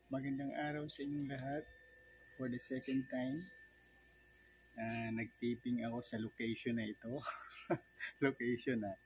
Magandang araw sa inyong lahat. For the second time, nag-taping ako sa location na ito. Location na.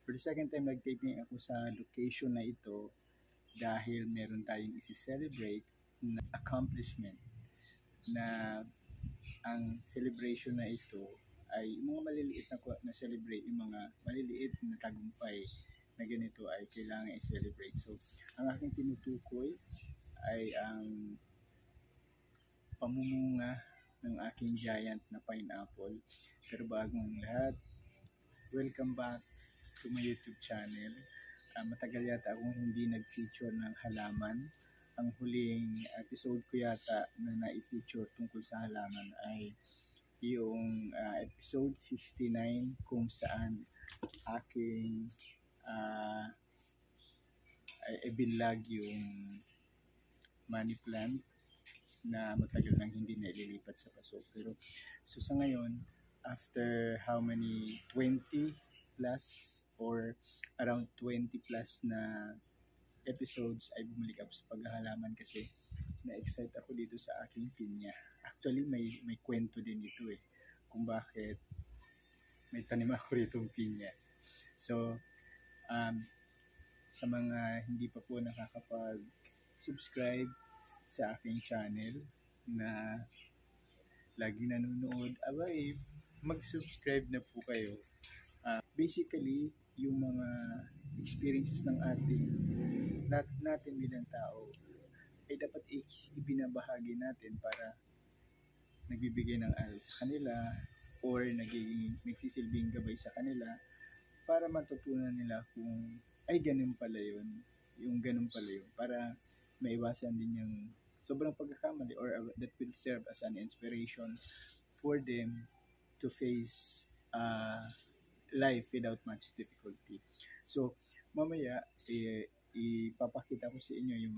For the second time, nag-taping ako sa location na ito dahil meron tayong isi-celebrate na accomplishment na ang celebration na ito ay mga maliliit na celebrate, yung mga maliliit na tagumpay na ganito ay kailangan i-celebrate. So, ang aking tinutukoy ay ang pamumunga ng aking giant na pineapple. Pero bago ang lahat, welcome back to my YouTube channel. Matagal yata akong hindi nag-feature ng halaman. Ang huling episode ko yata na na-feature tungkol sa halaman ay yung episode 59 kung saan aking ibinlag yung money plant na matagal nang hindi na ililipat sa paso. Pero so sa ngayon, after how many 20 plus or around 20 plus na episodes ay bumalik ako sa paghahalaman kasi na-excite ako dito sa aking pinya. Actually, may kwento din ito kung bakit may tanim ako rito ng pinya. So, sa mga hindi pa po nakakapag-subscribe sa aking channel na lagi nanonood, mag-subscribe na po kayo. Basically, yung mga experiences ng natin bilang tao ay dapat ibinabahagi natin para nagbibigay ng aral sa kanila or nagsisilbing gabay sa kanila para matutunan nila kung ay ganun pala yun, para maiwasan din yung sobrang pagkakamali or that will serve as an inspiration for them to face life without much difficulty. So, mamaya, ipapakita ko sa inyo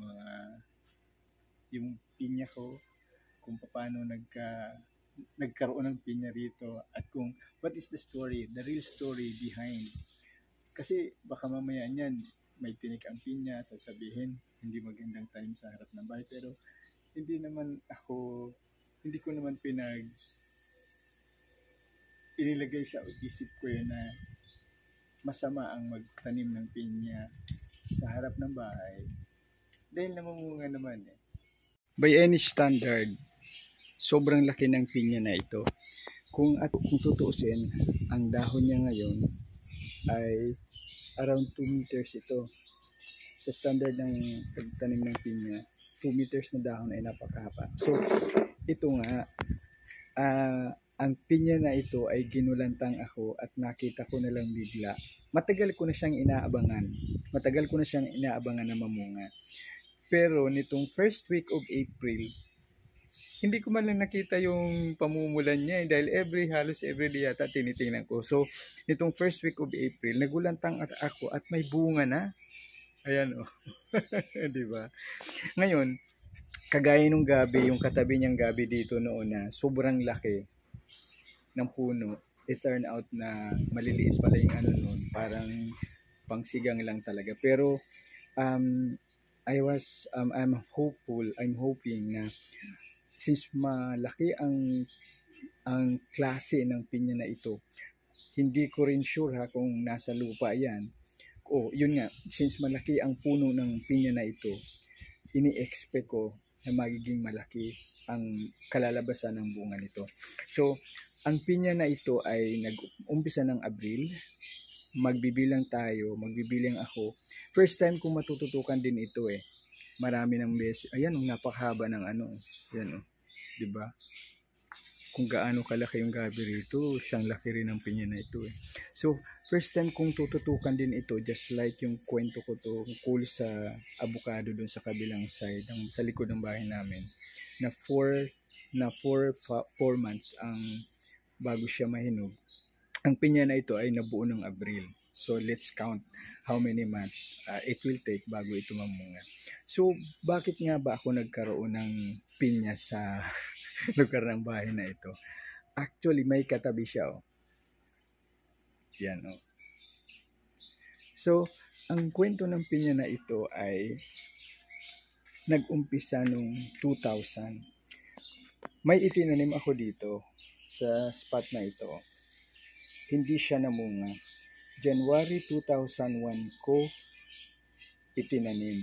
yung pinya ko, kung paano nagkaroon ng pinya rito at kung what is the real story behind. Kasi baka mamaya niyan, may tinik ang pinya, sasabihin, hindi magandang time sa harap ng bahay. Pero hindi ko naman inilagay sa isip ko na masama ang magtanim ng pinya sa harap ng bahay. Dahil namumunga naman By any standard, sobrang laki ng pinya na ito. Kung tutuusin, ang dahon niya ngayon ay around 2 meters ito. Sa standard ng pagtanim ng pinya, 2 meters na dahon ay napakahaba. So, ito nga, ang pinya na ito ay ginulantang ako at nakita ko na lang bigla. Matagal ko na siyang inaabangan na mamunga. Pero nitong first week of April, hindi ko man lang nakita yung pamumulan niya dahil halos every day yata tinitingnan ko. So, nitong first week of April, nagulantang ako at may bunga na. Ayan di ba? Ngayon, kagaya nung gabi, yung katabi niyang gabi dito noon na sobrang laki ng puno, it turned out na maliliit pala yung noon, parang pangsigang lang talaga. Pero I'm hoping na since malaki ang klase ng pinya na ito, hindi ko rin sure kung nasa lupa yan. Yun nga, since malaki ang puno ng pinya na ito, ini-expect ko na magiging malaki ang kalalabasan ng bunga nito. So, ang pinya na ito ay nag-umpisa ng Abril. Magbibilang ako. First time kong matututukan din ito Marami ng beses. Ayan, napakahaba ng Yan diba? Kung gaano kalaki yung gabi rito, siyang laki rin ng pinya na ito So, first time kong tututukan din ito, just like yung kwento ko tungkol sa avocado dun sa kabilang side, sa likod ng bahay namin, na 4 months ang bago siya mahinog. Ang pinya na ito ay nabuo ng Abril. So, let's count how many months it will take bago ito mamunga. So, bakit nga ba ako nagkaroon ng pinya sa lugar ng bahay na ito? Actually, may katabi siya Yan So, ang kwento ng pinya na ito ay nag-umpisa nung 2000. May itinanim ako dito sa spot na ito. Hindi siya namunga. January 2001 ko itinanim.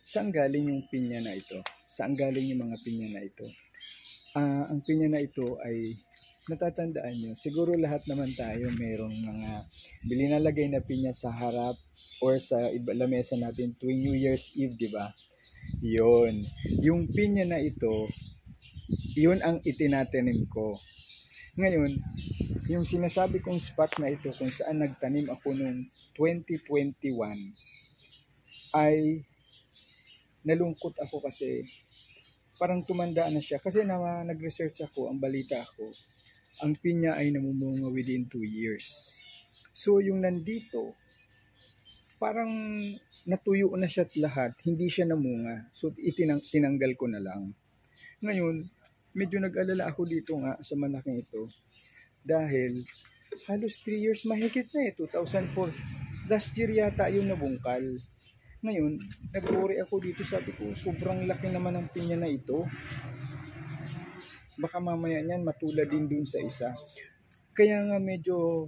Saan galing yung pinya na ito? Saan galing yung mga pinya na ito? Ang pinya na ito ay natatandaan nyo, siguro lahat naman tayo mayroong mga bilinalagay na pinya sa harap or sa lamesa natin tuwing New Year's Eve, di ba? Yun. Yung pinya na ito, yun ang itinatanim ko. Ngayon, yung sinasabi kong spot na ito kung saan nagtanim ako noong 2021 ay nalungkot ako kasi parang tumanda na siya. Kasi nag-research ako, ang balita ako, ang pinya ay namumunga within 2 years. So yung nandito, parang natuyo na siya lahat, hindi siya namunga. So tinanggal ko na lang. Ngayon, medyo nag-alala ako dito nga sa malaking ito dahil halos 3 years mahigit na 2004. Last year yata yung nabungkal. Ngayon, nag-worry ako dito, sabi ko, sobrang laki naman ng pinya na ito. Baka mamaya niyan matulad din dun sa isa. Kaya nga medyo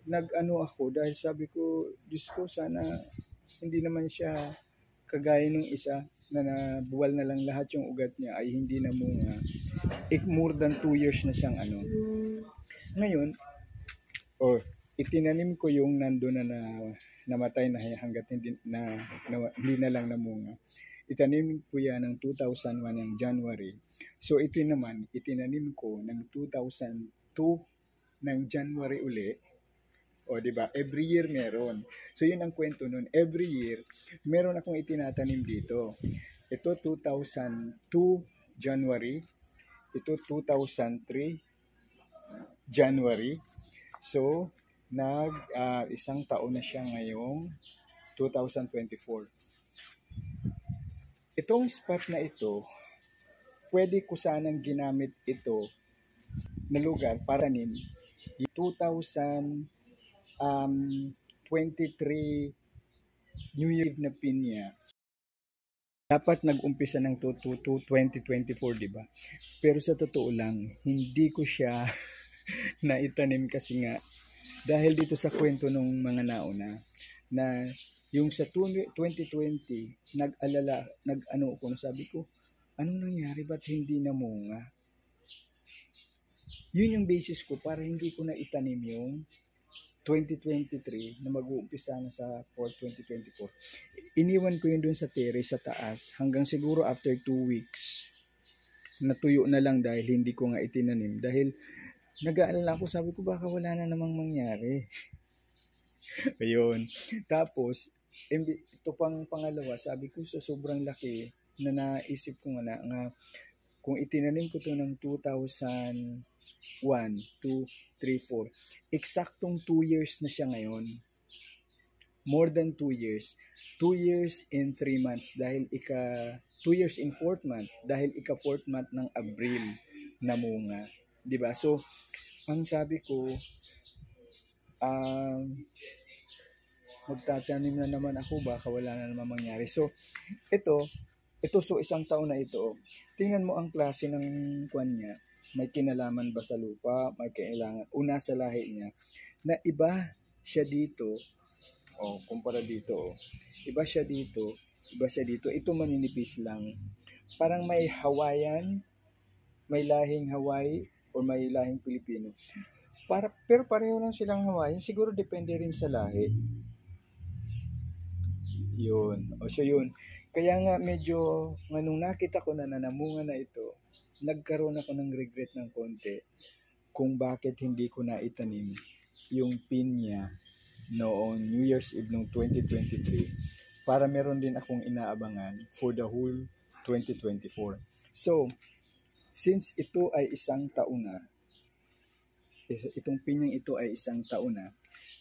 nag-ano ako dahil sabi ko, Diyos ko, sana hindi naman siya kagaya nung isa na nabuwal na lang lahat yung ugat niya ay hindi na munga. More than 2 years na siyang ano. Ngayon, itinanim ko yung nandun na namatay na hanggat hindi na lang namunga. Itanim ko yan ng 2001 ng January. So ito naman, itinanim ko ng 2002 ng January uli. O di ba? Every year meron. So yun ang kwento nun. Every year meron akong itinatanim dito. Ito 2002 January. Ito 2003 January. So isang taon na siya ngayong 2024. Itong spot na ito, pwede ko sanang ginamit ito na lugar para nim yung 2023 New Year na pinya. Dapat nag-umpisa ng 2024, di ba? Pero sa totoo lang, hindi ko siya naitanim kasi nga dahil dito sa kwento ng mga nauna na yung sa 2020 nag-ano ko, sabi ko, anong nangyari, ba't hindi namunga? Yun yung basis ko para hindi ko na itanim yung 2023 na mag-uumpisa na sa 2024. Iniwan ko yun dun sa terrace sa taas hanggang siguro after 2 weeks. Natuyo na lang dahil hindi ko nga itinanim. Dahil nag-aalala ako, sabi ko baka wala na namang mangyari. Ayun. Tapos, ito pang pangalawa, sabi ko sa sobrang laki na naisip ko nga kung itinanim ko to ng 2001, 2, 3, 4, eksaktong 2 years na siya ngayon. More than 2 years. 2 years and 3 months dahil 2 years in 4th month dahil 4th month ng Abril namunga. 'Di ba? So, ang sabi ko, magtatanim na naman ako, baka wala na naman mangyari. So, ito so isang taon na ito. Tingnan mo ang klase ng kwan niya. May kinalaman ba sa lupa? May kailangan. Una sa lahi niya. Na iba siya dito. Kumpara dito. Iba siya dito. Ito maninipis lang. Parang may Hawaiian, may lahing Hawaii, o may lahing Pilipino. Pero pareho lang silang Hawaiian. Siguro depende rin sa lahi. Yun. So yun. Kaya nga medyo, nung nakita ko na namunga na ito, nagkaroon ako ng regret ng konti kung bakit hindi ko na itanim yung pinya noong New Year's Eve noong 2023 para meron din akong inaabangan for the whole 2024. So, since ito ay isang taon na, itong pinyang ito ay isang taon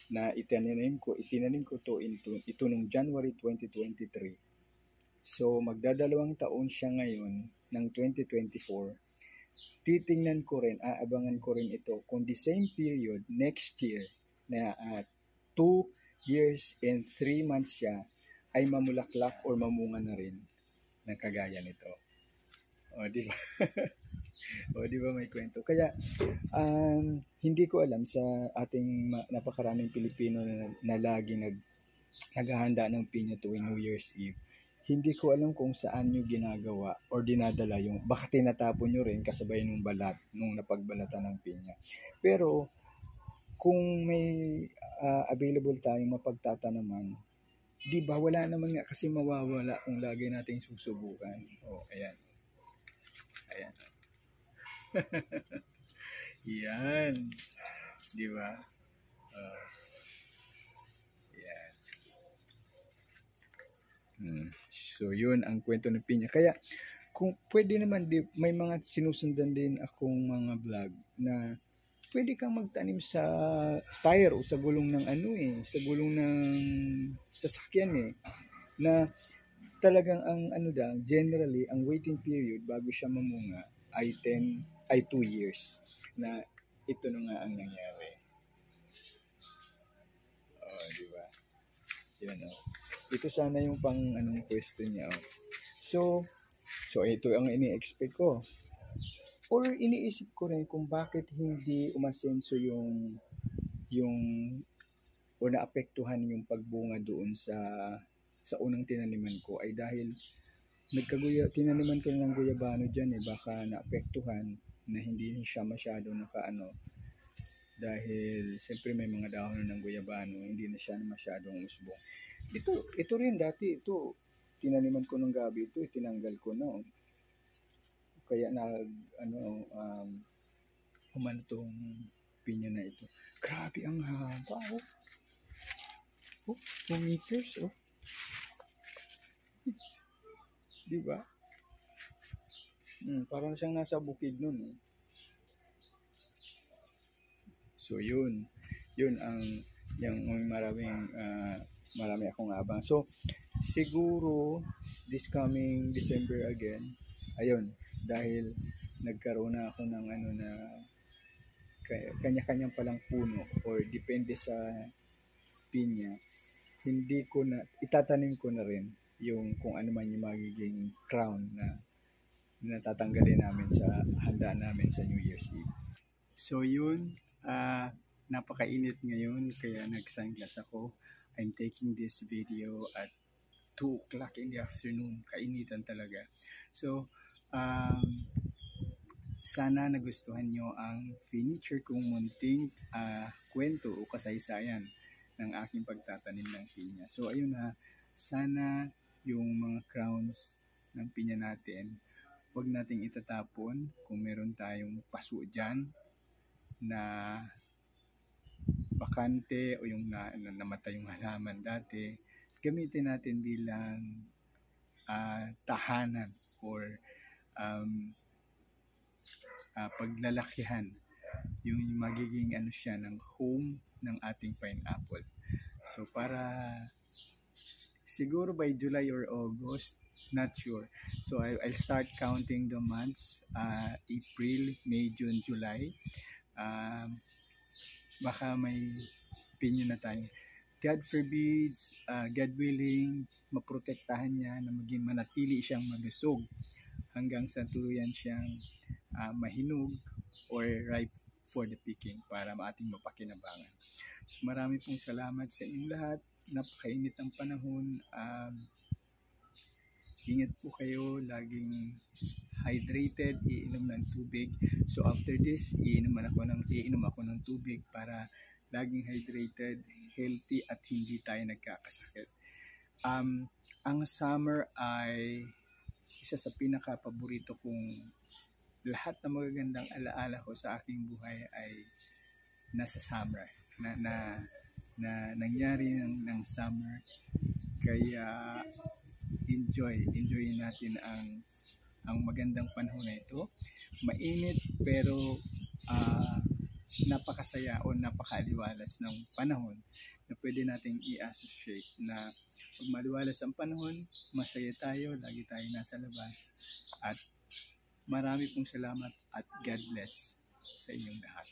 na itinanim ko ito noong January 2023. So, magdadalawang taon siya ngayon ng 2024. Titingnan ko rin, aabangan ko rin ito kung the same period next year na 2 years and 3 months siya ay mamulaklak or mamunga na rin. na kagaya nito. O, di ba? O, di ba may kwento? Kaya, hindi ko alam sa ating napakaraming Pilipino na lagi naghahanda ng pinya tuwing New Year's Eve. Hindi ko alam kung saan nyo ginagawa or dinadala yung, baka tinatapon nyo rin kasabay nung balat, nung napagbalatan ng pinya. Pero, kung may available tayong mapagtatanaman, di ba wala naman nga kasi mawawala kung lagi nating susubukan. O, ayan. Ayan. Yan. Di ba? Yan. So, yun ang kwento ng pinya. Kaya, kung pwede naman, may mga sinusundan din akong mga vlog na pwede kang magtanim sa tire o sa gulong ng sa gulong ng sasakyan na talagang ang generally, ang waiting period bago siya mamunga ay 2 years na ito na nga ang nangyari. Di ba? Yan Ito sana yung pang question niya. So ito ang ini-expect ko. Or iniisip ko rin kung bakit hindi umasenso yung o naapektuhan yung pagbunga doon sa unang tinaniman ko ay dahil tinaniman ko ng guyabano dyan baka naapektuhan na hindi siya masyado dahil siyempre may mga dahon ng guyabano, hindi na siya masyadong usbong. Ito rin dati, tinaniman ko ng gabi ito, tinanggal ko na. Kaya umano tong pinya na ito. Grabe ang haba, 2 meters, Di ba? Parang siyang nasa bukid nun. So, yun ang marami akong abang. So, siguro this coming December again, ayun, dahil nagkaroon na ako ng na kanya-kanyang palang puno or depende sa pinya, hindi ko na itatanim ko na rin yung kung ano man yung magiging crown na natatanggalin namin sa handa namin sa New Year's Eve. So yun, napakainit ngayon kaya nag-sunglass ako. I'm taking this video at 2 o'clock in the afternoon. Kainitan talaga. So, sana nagustuhan nyo ang furniture kong munting kwento o kasaysayan ng aking pagtatanim ng pinya. So, ayun sana yung mga crowns ng pinya natin, huwag nating itatapon kung meron tayong paso dyan na bakante o yung namatay yung halaman dati, gamitin natin bilang tahanan or paglalakihan yung magiging siya ng home ng ating pineapple. So para siguro by July or August, not sure. So I'll start counting the months, April, May, June, July. Baka may pinya na tayo. God forbids, God willing, maprotektahan niya na maging manatili siyang malusog hanggang sa tuluyan siyang mahinog or ripe for the picking para ating mapakinabangan. So marami pong salamat sa inyong lahat. Napakainit ang panahon. Ingat po kayo, laging hydrated, iinom ng tubig. So after this, iinom ako ng tubig para laging hydrated, healthy at hindi tayo nagkakasakit. Ang summer ay isa sa pinaka-paborito kong lahat ng magagandang alaala ko sa aking buhay ay nasa summer na nangyari ng summer. Kaya enjoy natin ang magandang panahon na ito. Mainit pero napakasaya o napakaliwalas ng panahon na pwede nating i-associate na pag maliwalas ang panahon, masaya tayo, lagi tayo nasa labas. At marami pong salamat at God bless sa inyong lahat.